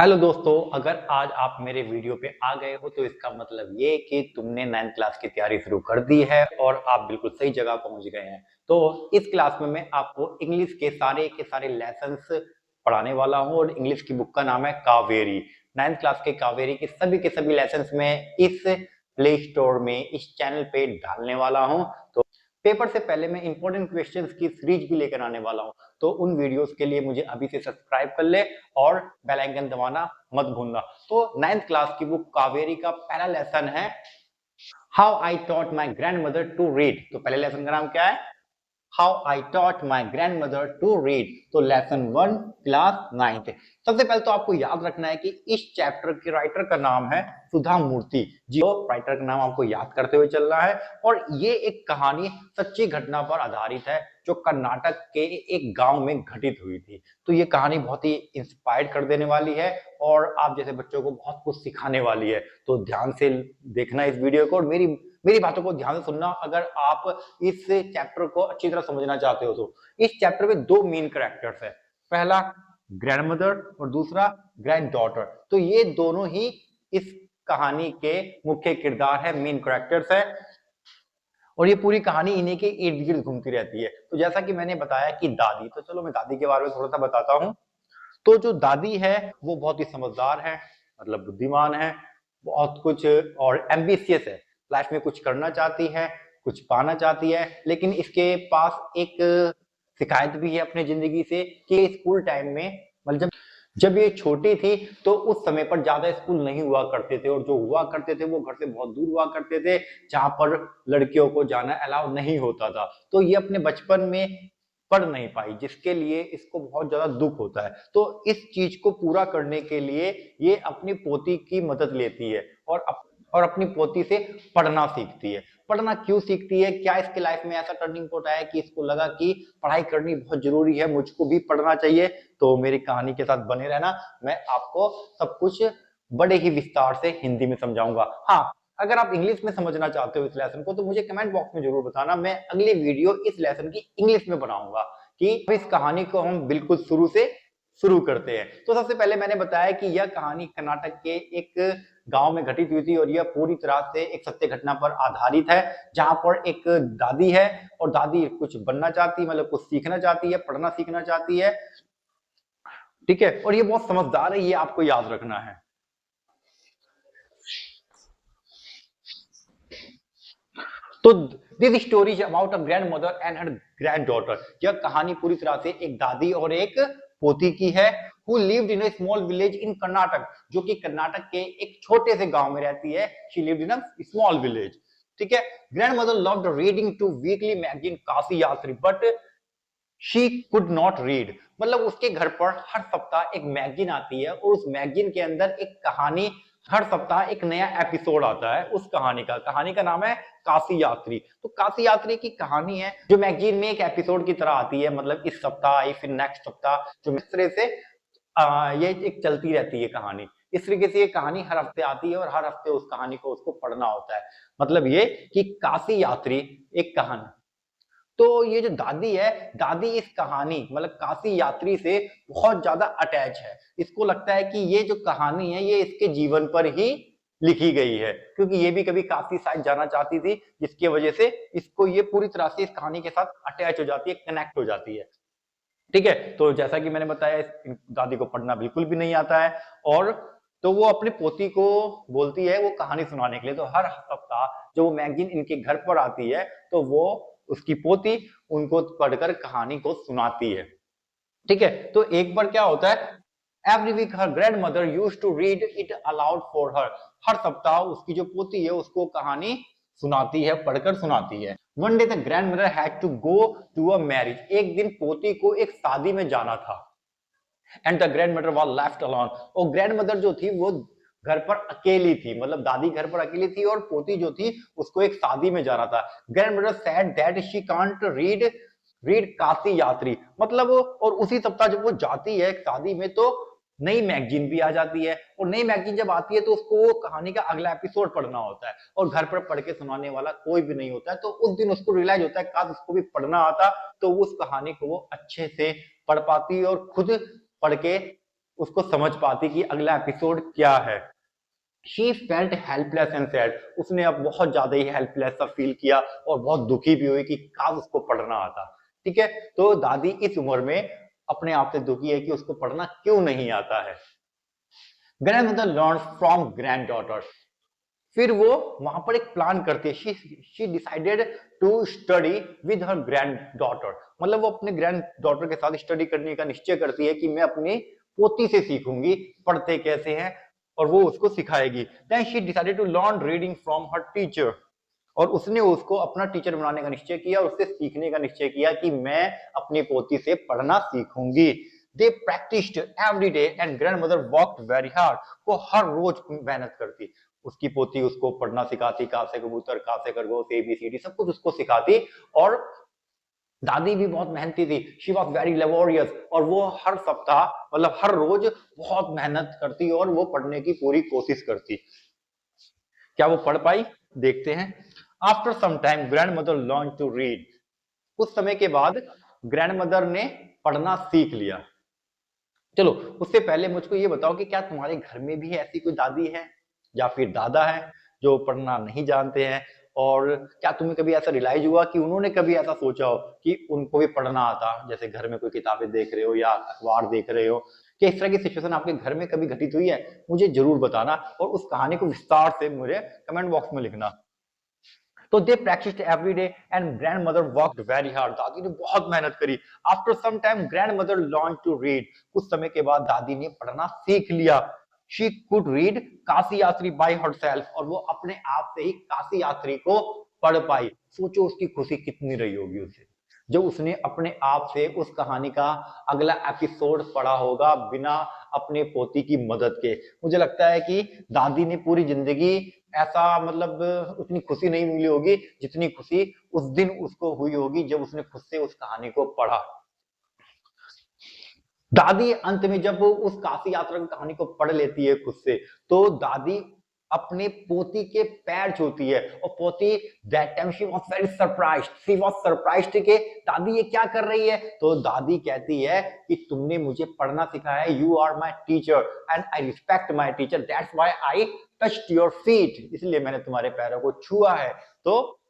Hello दोस्तों, अगर आज आप मेरे वीडियो पे आ गए हो तो इसका मतलब ये कि तुमने 9th क्लास की तैयारी शुरू कर दी है और आप बिल्कुल सही जगह पहुंच गए हैं। तो इस क्लास में मैं आपको इंग्लिश के सारे लेसन्स पढ़ाने वाला हूं और इंग्लिश की बुक का नाम है कावेरी। 9th क्लास के सभी लेसन्स में इस प्ले स्टोर में इस चैनल पे डालने वाला हूं। तो पेपर से पहले मैं इंपॉर्टेंट क्वेश्चंस की सीरीज भी लेकर आने वाला हूं। तो उन वीडियोस के लिए मुझे अभी से सब्सक्राइब कर ले और बेल आइकन दबाना मत भूलना। तो 9th क्लास की बुक कावेरी का पहला लेसन है how I taught my grandmother to read. तो पहले लेसन का नाम क्या है? How I taught my grandmother to read. तो लेसन 1 क्लास 9th। सबसे पहले तो आपको याद रखना है कि इस चैप्टर के राइटर का नाम है सुधा मूर्ति जी। तो राइटर का नाम आपको याद करते हुए चलना है। और ये एक कहानी सच्ची घटना पर आधारित है जो कर्नाटक के एक गांव में घटित हुई थी। तो ये कहानी बहुत ही इंस्पायर कर देने वाली है और आप जैसे बच्चों को बहुत कुछ सिखाने वाली है। तो ध्यान से देखना इस वीडियो को और मेरी मेरी बातों को ध्यान से सुनना अगर आप इस चैप्टर को अच्छी तरह समझना चाहते हो। तो इस चैप्टर में दो मेन कैरेक्टर्स है, पहला ग्रैंड मदर और दूसरा ग्रैंड डॉटर। तो ये दोनों ही इस कहानी के मुख्य किरदार है, मेन कैरेक्टर्स है और ये पूरी कहानी इन्हीं के इर्द गिर्द घूमती रहती है। तो जैसा कि मैंने बताया कि दादी, तो चलो मैं दादी के बारे में थोड़ा सा बताता हूँ। तो जो दादी है वो बहुत ही समझदार है, मतलब बुद्धिमान है, बहुत कुछ और एम्बिशियस है, लाइफ में कुछ करना चाहती है, कुछ पाना चाहती है। लेकिन इसके पास एक शिकायत भी है अपनी जिंदगी से कि स्कूल टाइम में, मतलब जब ये छोटी थी तो उस समय पर ज्यादा स्कूल नहीं हुआ करते थे और जो हुआ करते थे वो घर से बहुत दूर हुआ करते थे जहां पर लड़कियों को जाना अलाउ नहीं होता था। तो ये अपने बचपन में पढ़ नहीं पाई जिसके लिए इसको बहुत ज्यादा दुख होता है। तो इस चीज को पूरा करने के लिए ये अपनी पोती की मदद लेती है और अपनी पोती से पढ़ना सीखती है। पढ़ना क्यों सीखती है, क्या इसके लाइफ में ऐसा टर्निंग पॉइंट आया कि इसको लगा कि पढ़ाई करनी बहुत जरूरी है, मुझको भी पढ़ना चाहिए। तो मेरी कहानी के साथ बने रहना, मैं आपको सब कुछ बड़े ही विस्तार से हिंदी में समझाऊंगा। हाँ, अगर आप इंग्लिश में समझना चाहते हो इस लेसन को तो मुझे कमेंट बॉक्स में जरूर बताना, मैं अगली वीडियो इस लेसन की इंग्लिश में बनाऊंगा कि इस कहानी को हम बिल्कुल शुरू से शुरू करते हैं। तो सबसे पहले मैंने बताया कि यह कहानी कर्नाटक के एक गांव में घटित हुई थी और यह पूरी तरह से एक सत्य घटना पर आधारित है जहां पर एक दादी है और दादी कुछ बनना चाहती है, मतलब कुछ सीखना चाहती है, पढ़ना सीखना चाहती है। ठीक है, और ये बहुत समझदार है, ये आपको याद रखना है। तो this story is about a grand mother and her grand daughter. यह कहानी पूरी तरह से एक दादी और एक पोती की है। Who lived in a small village in Karnataka, जो कि कर्नाटक के एक छोटे से गांव में रहती है। She lived in a small village. ठीक है। Grandmother loved reading to weekly magazine Kashi Yatri but she could not read. मतलब उसके घर पर हर सप्ताह एक मैगजीन आती है और उस मैगजीन के अंदर एक कहानी, हर सप्ताह एक नया एपिसोड आता है उस कहानी का नाम है काशी यात्री। तो काशी यात्री की कहानी है जो मैगजीन में एक एपिसोड की तरह आती है, मतलब इस सप्ताह आई फिर नेक्स्ट सप्ताह, जो इस तरह से ये एक चलती रहती है कहानी। इस तरीके से ये कहानी हर हफ्ते आती है और हर हफ्ते उस कहानी को उसको पढ़ना होता है। मतलब ये कि काशी यात्री एक कहानी। तो ये जो दादी है, दादी इस कहानी मतलब काशी यात्री से बहुत ज्यादा अटैच है। इसको लगता है कि ये जो कहानी है ये इसके जीवन पर ही लिखी गई है, क्योंकि ये भी कभी काशी साइड जाना चाहती थी, जिसकी वजह से इसको ये पूरी तरह से इस कहानी के साथ अटैच हो जाती है, कनेक्ट हो जाती है। ठीक है। तो जैसा कि मैंने बताया, इस दादी को पढ़ना बिल्कुल भी नहीं आता है और तो वो अपनी पोती को बोलती है वो कहानी सुनाने के लिए। तो हर सप्ताह जो वो मैगजीन इनके घर पर आती है तो वो उसकी पोती उनको पढ़कर कहानी को सुनाती है। ठीक है। तो एक बार क्या होता है, every week her grandmother use to read it aloud for her. हर सप्ताह उसकी जो पोती है उसको कहानी सुनाती है, पढ़कर सुनाती है। One day the grandmother had to go to a marriage. एक दिन पोती को एक शादी में जाना था and the grandmother was left alone. और ग्रैंड मदर जो थी वो घर पर अकेली थी, मतलब दादी घर पर अकेली थी और पोती जो थी उसको एक शादी में जाना था। Grand mother said that she can't read Kashi यात्री। मतलब और उसी सप्ताह जब वो जाती है शादी में तो नई मैगजीन भी आ जाती है और नई मैगजीन जब आती है तो उसको वो कहानी का अगला एपिसोड पढ़ना होता है और घर पर पढ़ के सुनाने वाला कोई भी नहीं होता है। तो उस दिन उसको रियलाइज होता है काश उसको भी पढ़ना आता तो उस कहानी को वो अच्छे से पढ़ पाती और खुद पढ़ के उसको समझ पाती कि अगला एपिसोड क्या है। She felt helpless and sad, उसने अब बहुत ज्यादा ही हेल्पलेस सा फील किया और बहुत दुखी भी हुई कि काश उसको पढ़ना आता। ठीक है, तो दादी इस उम्र में अपने आप से दुखी है कि उसको पढ़ना क्यों नहीं आता है। Grandmother learn from granddaughter, फिर वो वहां पर एक प्लान करती है। She decided to study with her granddaughter, मतलब वो अपने ग्रैंड डॉटर के साथ स्टडी करने का निश्चय करती है कि मैं अपनी पोती से सीखूंगी पढ़ते कैसे हैं और वो उसको सिखाएगी। Then she decided to learn reading from her teacher, और उसने उसको अपना टीचर बनाने का निश्चय किया और उससे सीखने का निश्चय किया कि मैं अपनी पोती से पढ़ना सीखूंगी। They practised every day and grandmother worked very hard, वो हर रोज मेहनत करती। उसकी पोती उसको पढ़ना सिखाती, का से कबूतर, का से खरगोश, ABCD सब कुछ उसको सिखाती। और दादी भी बहुत मेहनती थी, शी वॉज वेरी लेबोरियस, और वो हर सप्ताह मतलब हर रोज बहुत मेहनत करती और वो पढ़ने की पूरी कोशिश करती। क्या वो पढ़ पाई? देखते हैं। After some time grandmother learn to read, कुछ समय के बाद ग्रैंड मदर ने पढ़ना सीख लिया। चलो, उससे पहले मुझको ये बताओ कि क्या तुम्हारे घर में भी ऐसी कोई दादी है या फिर दादा है जो पढ़ना नहीं जानते हैं? और क्या तुम्हें कभी ऐसा रियलाइज हुआ कि उन्होंने कभी ऐसा सोचा हो कि उनको भी पढ़ना आता, जैसे घर में कोई किताबें देख रहे हो या अखबार देख रहे हो? क्या इस तरह की सिचुएशन आपके घर में कभी घटित हुई है? मुझे जरूर बताना और उस कहानी को विस्तार से मुझे कमेंट बॉक्स में लिखना। तो they practised every day and grandmother worked very hard, दादी ने बहुत मेहनत करी। After some time grandmother learn to read, कुछ समय के बाद दादी ने पढ़ना सीख लिया। शी कुड रीड काशी यात्री बाय हरसेल्फ, और वो अपने आप से ही काशी यात्री को पढ़ पाई। सोचो उसकी खुशी कितनी रही होगी उसे जब उसने अपने आप से उस कहानी का अगला एपिसोड पढ़ा होगा बिना अपने पोती की मदद के। मुझे लगता है कि दादी ने पूरी जिंदगी ऐसा मतलब उतनी खुशी नहीं मिली होगी जितनी खुशी उस दिन उसको हुई होगी जब उसने खुद से उस कहानी को पढ़ा। दादी अंत में जब उस काशी यात्रा की कहानी को पढ़ लेती है खुद से, तो दादी अपने पोती के पैर छूती है और पोती that time she was very surprised, she was surprised कि दादी ये क्या कर रही है। तो दादी कहती है कि तुमने मुझे पढ़ना सिखाया है, you are my teacher and I respect my teacher, that's why I touched your feet, इसलिए मैंने तुम्हारे पैरों को छुआ है। तो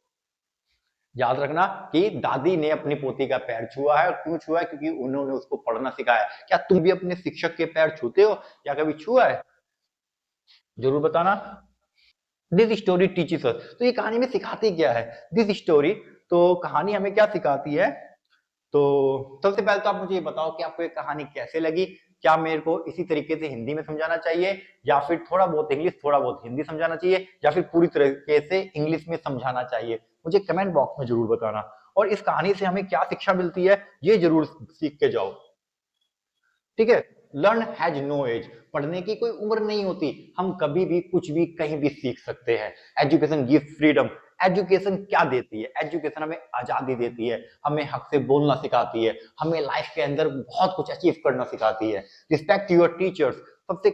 याद रखना कि दादी ने अपनी पोती का पैर छुआ है, और क्यों छुआ है? क्योंकि उन्होंने उसको पढ़ना सिखाया। क्या तुम भी अपने शिक्षक के पैर छूते हो या कभी छुआ है? जरूर बताना। दिस स्टोरी टीचेस अस, तो ये कहानी में सिखाती क्या है? दिस स्टोरी, तो कहानी हमें क्या सिखाती है? तो सबसे पहले तो आप मुझे ये बताओ कि आपको ये कहानी कैसे लगी। क्या मेरे को इसी तरीके से हिंदी में समझाना चाहिए, या फिर थोड़ा बहुत इंग्लिश थोड़ा बहुत हिंदी समझाना चाहिए, या फिर पूरी तरीके से इंग्लिश में समझाना चाहिए? मुझे कमेंट बॉक्स में जरूर बताना। और इस कहानी से हमें क्या शिक्षा मिलती है ये जरूर सीख के जाओ। ठीक है, लर्न हैज नो एज, पढ़ने की कोई उम्र नहीं होती, हम कभी भी कुछ भी कहीं भी सीख सकते हैं। एजुकेशन गिव फ्रीडम, एजुकेशन क्या देती है? एजुकेशन हमें आजादी देती है, हमें हक से बोलना सिखाती है, हमें लाइफ के अंदर बहुत कुछ अचीव करना सिखाती है। रिस्पेक्ट योर टीचर्स, सबसे